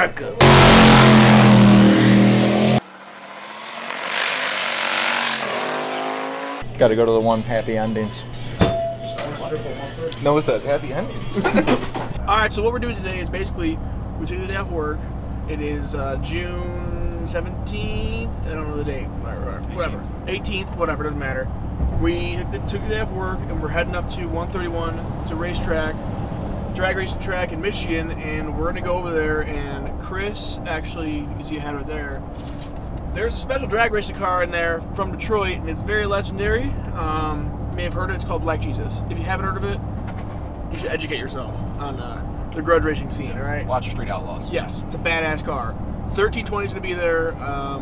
America! Gotta go to the one happy endings. No, it said happy endings. Alright, so what we're doing today is basically, we took the day off work. It is June 17th, I don't know the date, whatever. 18th, whatever, doesn't matter. We took the day off work and we're heading up to 131. It's a racetrack, drag racing track in Michigan, and we're gonna go over there. And Chris, actually, you can see a head right there. There's a special drag racing car in there from Detroit, and it's very legendary. You may have heard it. It's called Black Jesus. If you haven't heard of it, you should educate yourself on the grudge racing scene. All right. Watch Street Outlaws. Yes, it's a badass car. 1320 is gonna be there. I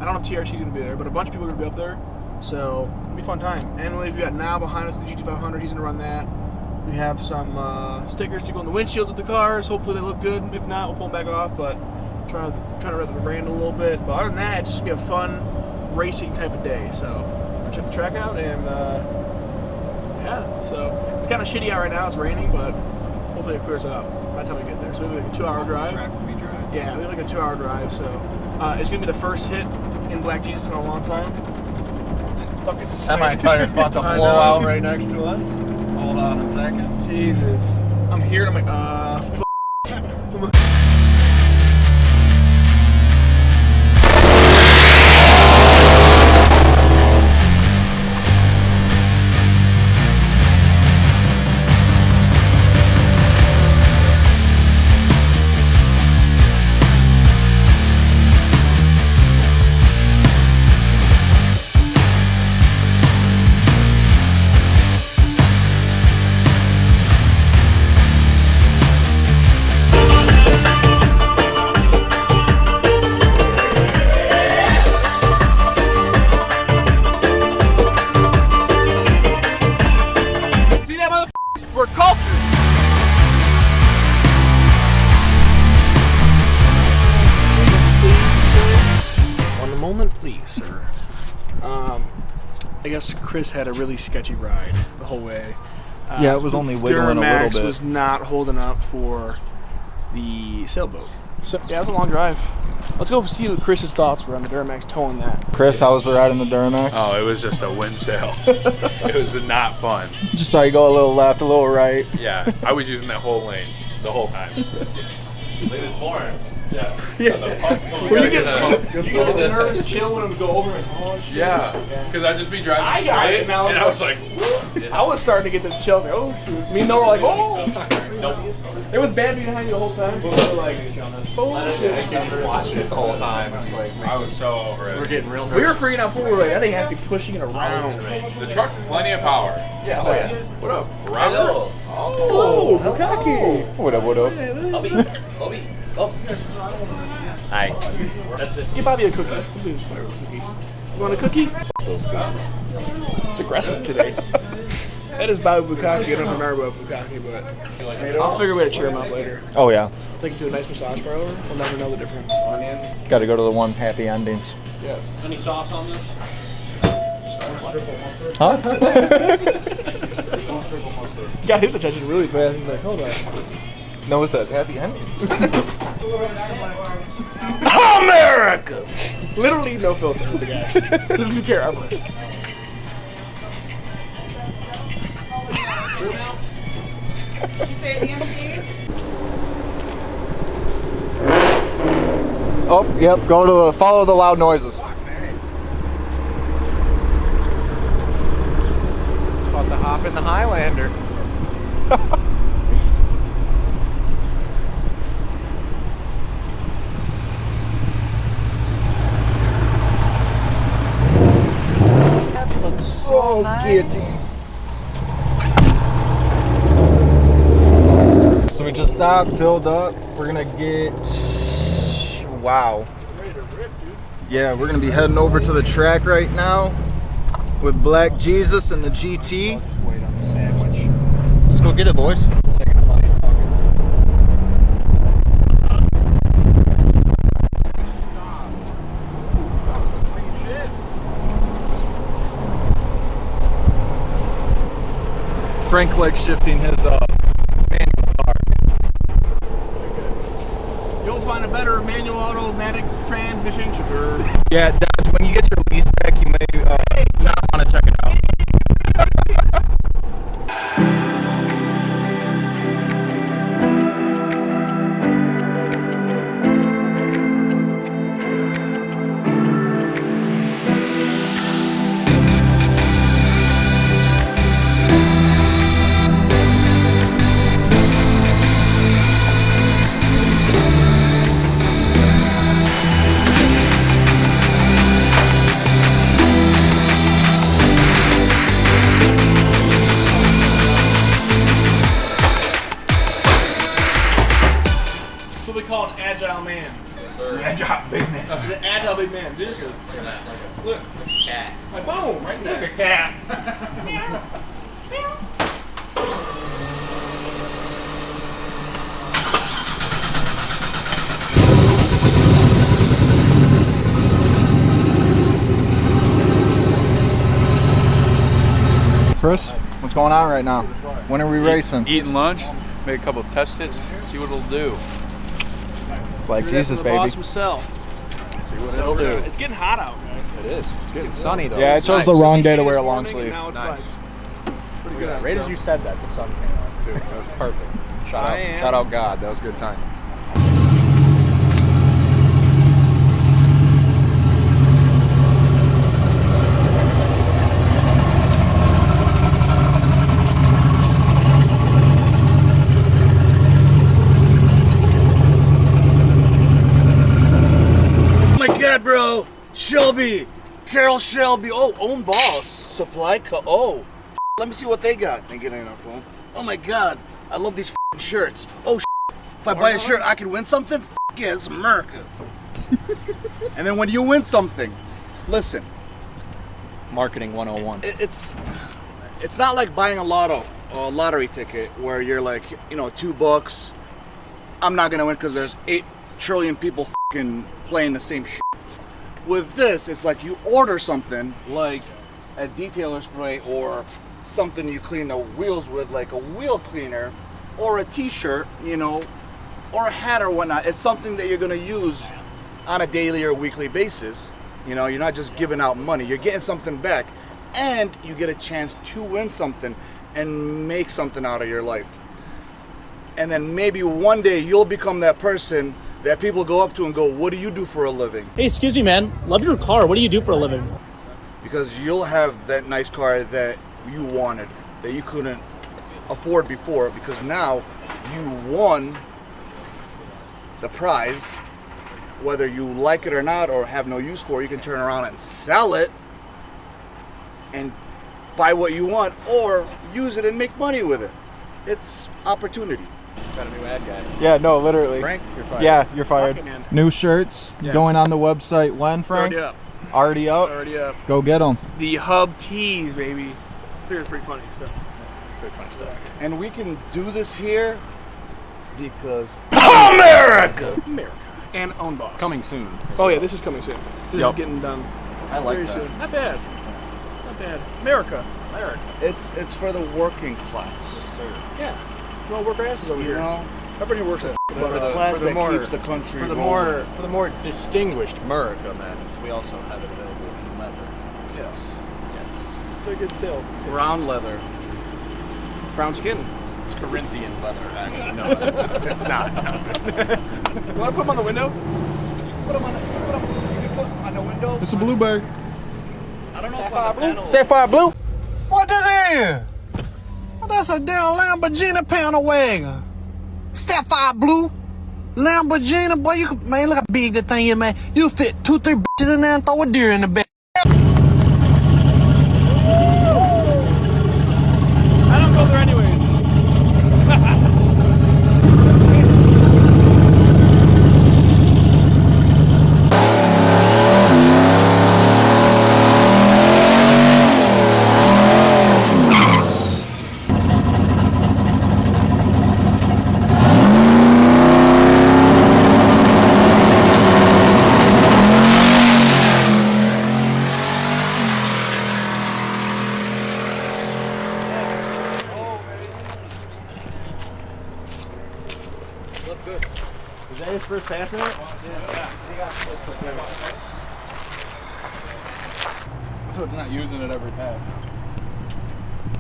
don't know if TRC is gonna be there, but a bunch of people are gonna be up there. So it'll be a fun time. And we've got now behind us the GT500. He's gonna run that. We have some stickers to go on the windshields with the cars. Hopefully they look good. If not, we'll pull them back off. But trying to rep the brand a little bit. But other than that, it's just gonna be a fun racing type of day. So check the track out, and yeah. So it's kind of shitty out right now. It's raining, but hopefully it clears up by the time we get there. So we have like a 2-hour drive. The track will be dry. Yeah, we have like a 2-hour drive. So it's gonna be the first hit in Black Jesus in a long time. Semi-tire's about to blow out right next to us. Hold on a second. Jesus. I'm here and I'm like, fuck. We're cultured. One moment, please, sir. I guess Chris had a really sketchy ride the whole way. Yeah, it was only wiggling a little bit. Was not holding up for the sailboat. So yeah, it was a long drive. Let's go see what Chris's thoughts were on the Duramax towing that. Chris, how was the ride in the Duramax? Oh, it was just a wind sail. It was not fun. Just saw you go a little left, a little right. Yeah, I was using that whole lane the whole time. Look at his forms. Yeah. Yeah. Were you get nervous chill when it would go over and oh shit. Yeah, because I'd just be driving I straight, got it, and I was like, I was starting to get the chills. Like, oh shoot. Me and Noah were like, oh. It was bad behind you the whole time, but we were like, oh shit. I can just watch it the whole time. It's like, I was so over it. we're getting real nervous. We were freaking out forward. Like, I think it has to be pushing it around. The truck, plenty of power. Yeah, oh yeah. What up, Robert? Oh, Bukaki. What up, what up? Bobby. Oh. Hi. Give Bobby a cookie. You want a cookie? It's aggressive today. That is Bobby Bukaki. I don't remember about Bukaki, but I'll figure a way to cheer him up later. Oh yeah. Take him to a nice massage parlor. We'll never know the difference. Gotta go to the one happy endings. Yes. Any sauce on this? Huh? Got his attention really fast. He's like, hold on. No, it said happy endings. America! Literally no filter with the guy. Doesn't care ever. Did you say DMC? Oh, yep. Go to the follow the loud noises. About to hop in the Highlander. So nice. So we just stopped, filled up. We're gonna get, wow. Yeah, we're gonna be heading over to the track right now with Black Jesus and the GT. Wait on the sandwich. Let's go get it, boys. Taking a bite. Frank likes shifting his manual car. You'll find a better manual automatic transmission, sugar. Yeah, Dodge, when you get your lease back, you may not want to check it out. That's what we call an agile man. An agile big man. An agile big man, seriously. Look at that, Look. like a cat. Like, boom, right there. Like a cat. Chris, what's going on right now? When are we racing? Eating lunch, make a couple of test hits, see what it'll do. Like Jesus, the baby. boss himself. See what it'll do. It's getting hot out, guys. It is. It's getting sunny though. Yeah, I It's chose nice. the wrong day to wear a This long morning, sleeve. and Now it's Nice. like pretty good. Right out, as so. you said that, the sun came out too. That was perfect. Shout out God. That was good timing. Oh my God, bro! Shelby, Carol Shelby. Oh, own boss, supply co. Oh, let me see what they got. They get in our phone. Oh my God, I love these shirts. Oh, if I buy a shirt, I can win something. Yeah, it's America. And then when you win something, listen, Marketing 101. it's not like buying a lottery ticket where you're like, you know, $2. I'm not gonna win because there's 8 trillion people playing the same shit. With this, it's like you order something like a detailer spray or something you clean the wheels with, like a wheel cleaner, or a t-shirt, you know, or a hat or whatnot. It's something that you're gonna use on a daily or weekly basis. You know, you're not just giving out money, you're getting something back, and you get a chance to win something and make something out of your life. And then maybe one day you'll become that person that people go up to and go, what do you do for a living? Hey, excuse me, man. Love your car. What do you do for a living? Because you'll have that nice car that you wanted, that you couldn't afford before, because now you won the prize. Whether you like it or not, or have no use for it, you can turn around and sell it and buy what you want, or use it and make money with it. It's opportunity. Got a new ad guy. Yeah, no, literally. Frank, you're fired. Yeah, you're fired. Fucking man. New shirts Yes. going on the website when, Frank? Already up. Already up? Already up. Go get them. The hub tees, baby. It's pretty funny. So. Pretty funny stuff. And we can do this here because America! America. And own boss. Coming soon. Oh yeah, this is coming soon. This Yep. is getting done I like very that. soon. Not bad. It's not bad. America. America. It's for the working class. Yeah. Well, work our asses over You here. know, Everybody works the, at the class for the that more- keeps the country For the rolling. more distinguished America men, we also have it available in leather. So, Yes. yes. Very good sale. brown leather. Brown skin. It's Corinthian leather, actually. No, it's not. You want to put them on the window? Put them on the window. It's a blueberry. I don't know if on the panel. Sapphire blue. What that is? That's a damn Lamborghini panel wagon. Sapphire blue. Lamborghini, boy, you can, man, look how big that thing is, man. You fit 2-3 bitches in there and throw a deer in the back. I don't go there anyways. Is that his first pass in it? So it's not using it every pass.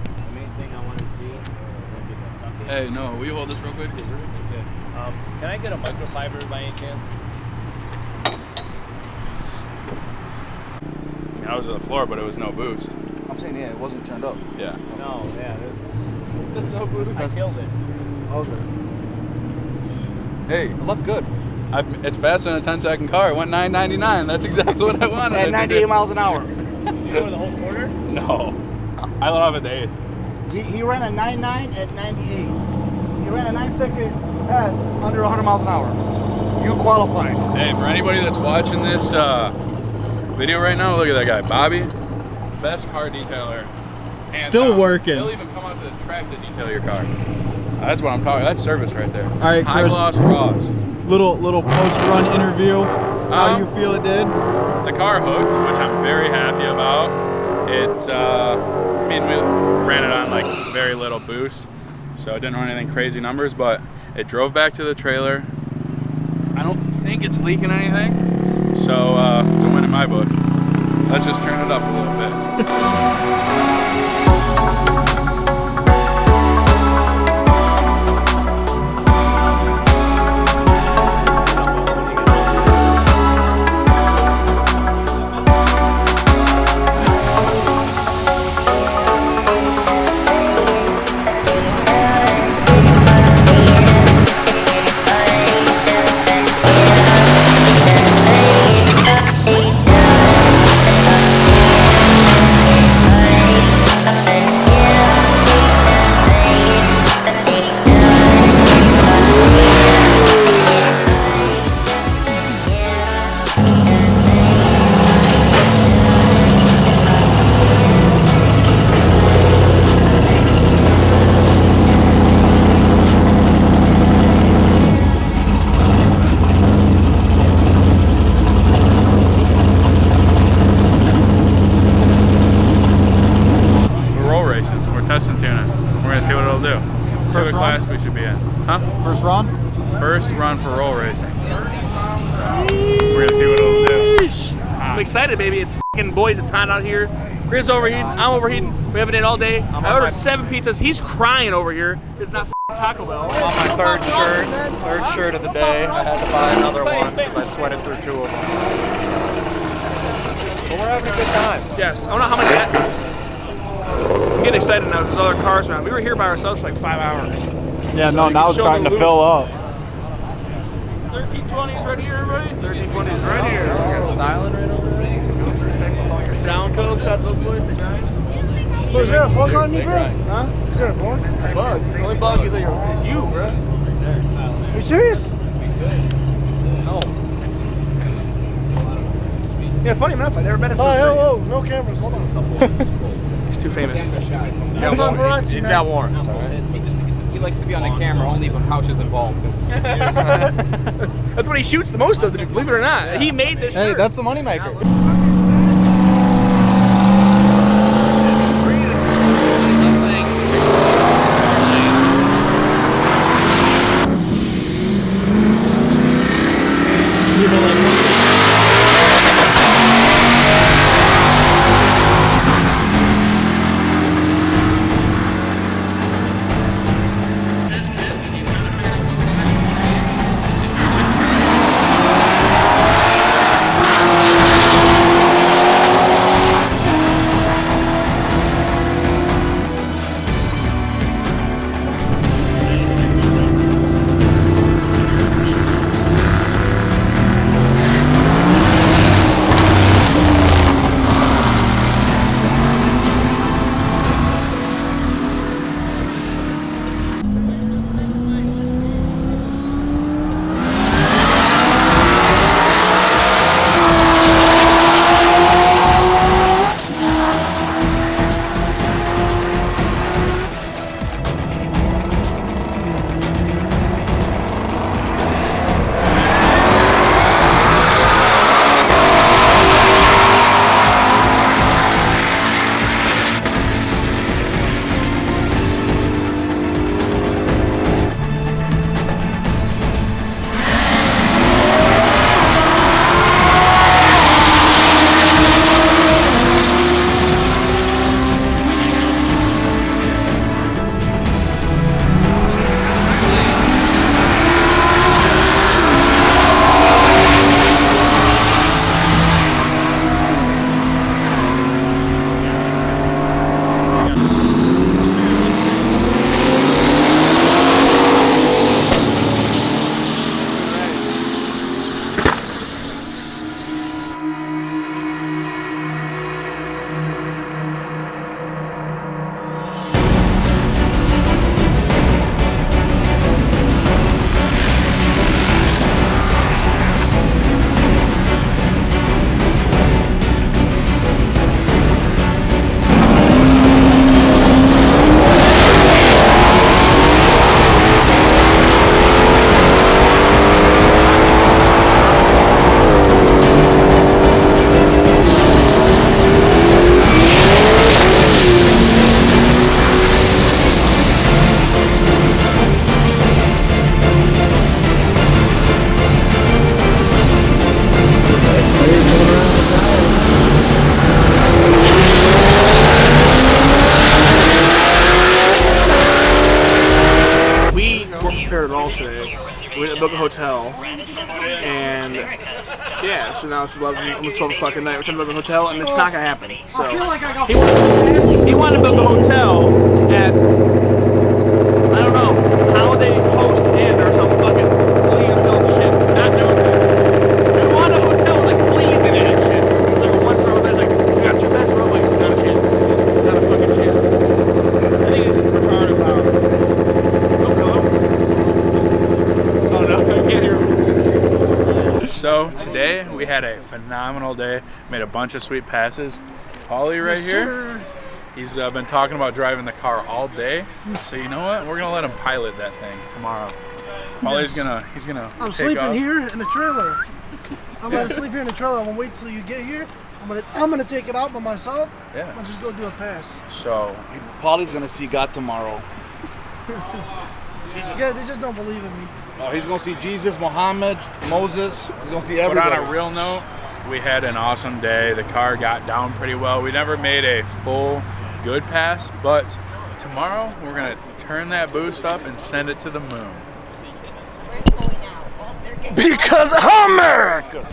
The main thing I want to see is get stuck in. Hey, no, will you hold this real quick? Can I get a microfiber by any chance? I was on the floor, but it was no boost. I'm saying, yeah, it wasn't turned up. Yeah. No, yeah, there's no boost. I killed it. Okay. Hey, It looked good. it's faster than a 10-second car. It went 9.99. That's exactly what I wanted. At it to 98 do. miles an hour. Did you go the whole quarter? No. I love it the 8th. He ran a 9.9 at 98. He ran a 9-second pass under 100 miles an hour. You qualified. Hey, for anybody that's watching this video right now, look at that guy, Bobby. Best car detailer. hands Still down. working. They'll even come out to the track to detail your car. That's what I'm talking. That's service right there. All right, High Chris. gloss raws. Little post-run interview. How do you feel it did? The car hooked, which I'm very happy about. It, I mean, we ran it on like very little boost, so it didn't run anything crazy numbers, but it drove back to the trailer. I don't think it's leaking anything, so it's a win in my book. Let's just turn it up a little bit. Testing tuning. We're gonna see what it'll do. See what class we should be in. Huh? First run? First run for roll racing. So we're gonna see what it'll do. I'm excited, baby. It's fucking boys. It's hot out here. Chris overheating. I'm overheating. We haven't ate all day. I ordered 7 pizzas. He's crying over here. It's not Taco Bell. I'm on my third shirt of the day. I had to buy another one because I sweated through 2 of them. But we're having a good time. Yes. I don't know how many. I'm getting excited now. There's other cars around. We were here by ourselves for like 5 hours. Yeah, So no, now it's starting to fill up. 1320s right here, everybody. 1320s right here. Got styling right over there. Down code. Shot those boys. The guys. So is there a bug on me, bro? Huh? Is there a bug? Bug. The only bug is you, bro. Are you serious? No. Yeah, funny enough, I never met him. Oh, no cameras. Hold on. He's too famous. He's got warrants. He likes to be on the camera only when Pouch is involved. That's what he shoots the most of, believe it or not. He made this shirt. Hey, that's the moneymaker. We didn't book a hotel, and yeah, so now it's 11, almost 12 o'clock at night. We're trying to book a hotel, and it's not gonna happen. So he wanted to book a hotel at, I don't know, Holiday Post Inn or some fucking flea and film shit. Not doing that. We want a hotel with like fleas in it and shit. It's like a one-star hotel. It's like, you got 2 beds, bro. I'm like, not a chance. Not a fucking chance. I think he's retarded power. So today we had a phenomenal day. Made a bunch of sweet passes. Holly right here. He's been talking about driving the car all day. So you know what? We're gonna let him pilot that thing tomorrow. Holly's gonna I'm take sleeping off. here in the trailer. I'm gonna sleep here in the trailer. I'm gonna wait till you get here. I'm gonna take it out by myself. Yeah. I'll just go do a pass. So Paulie's gonna see God tomorrow. Yeah, they just don't believe in me. Oh, he's gonna see Jesus, Muhammad, Moses. He's gonna see but everybody. on a real note, we had an awesome day. The car got down pretty well. We never made a full good pass, but tomorrow we're gonna turn that boost up and send it to the moon. Because America!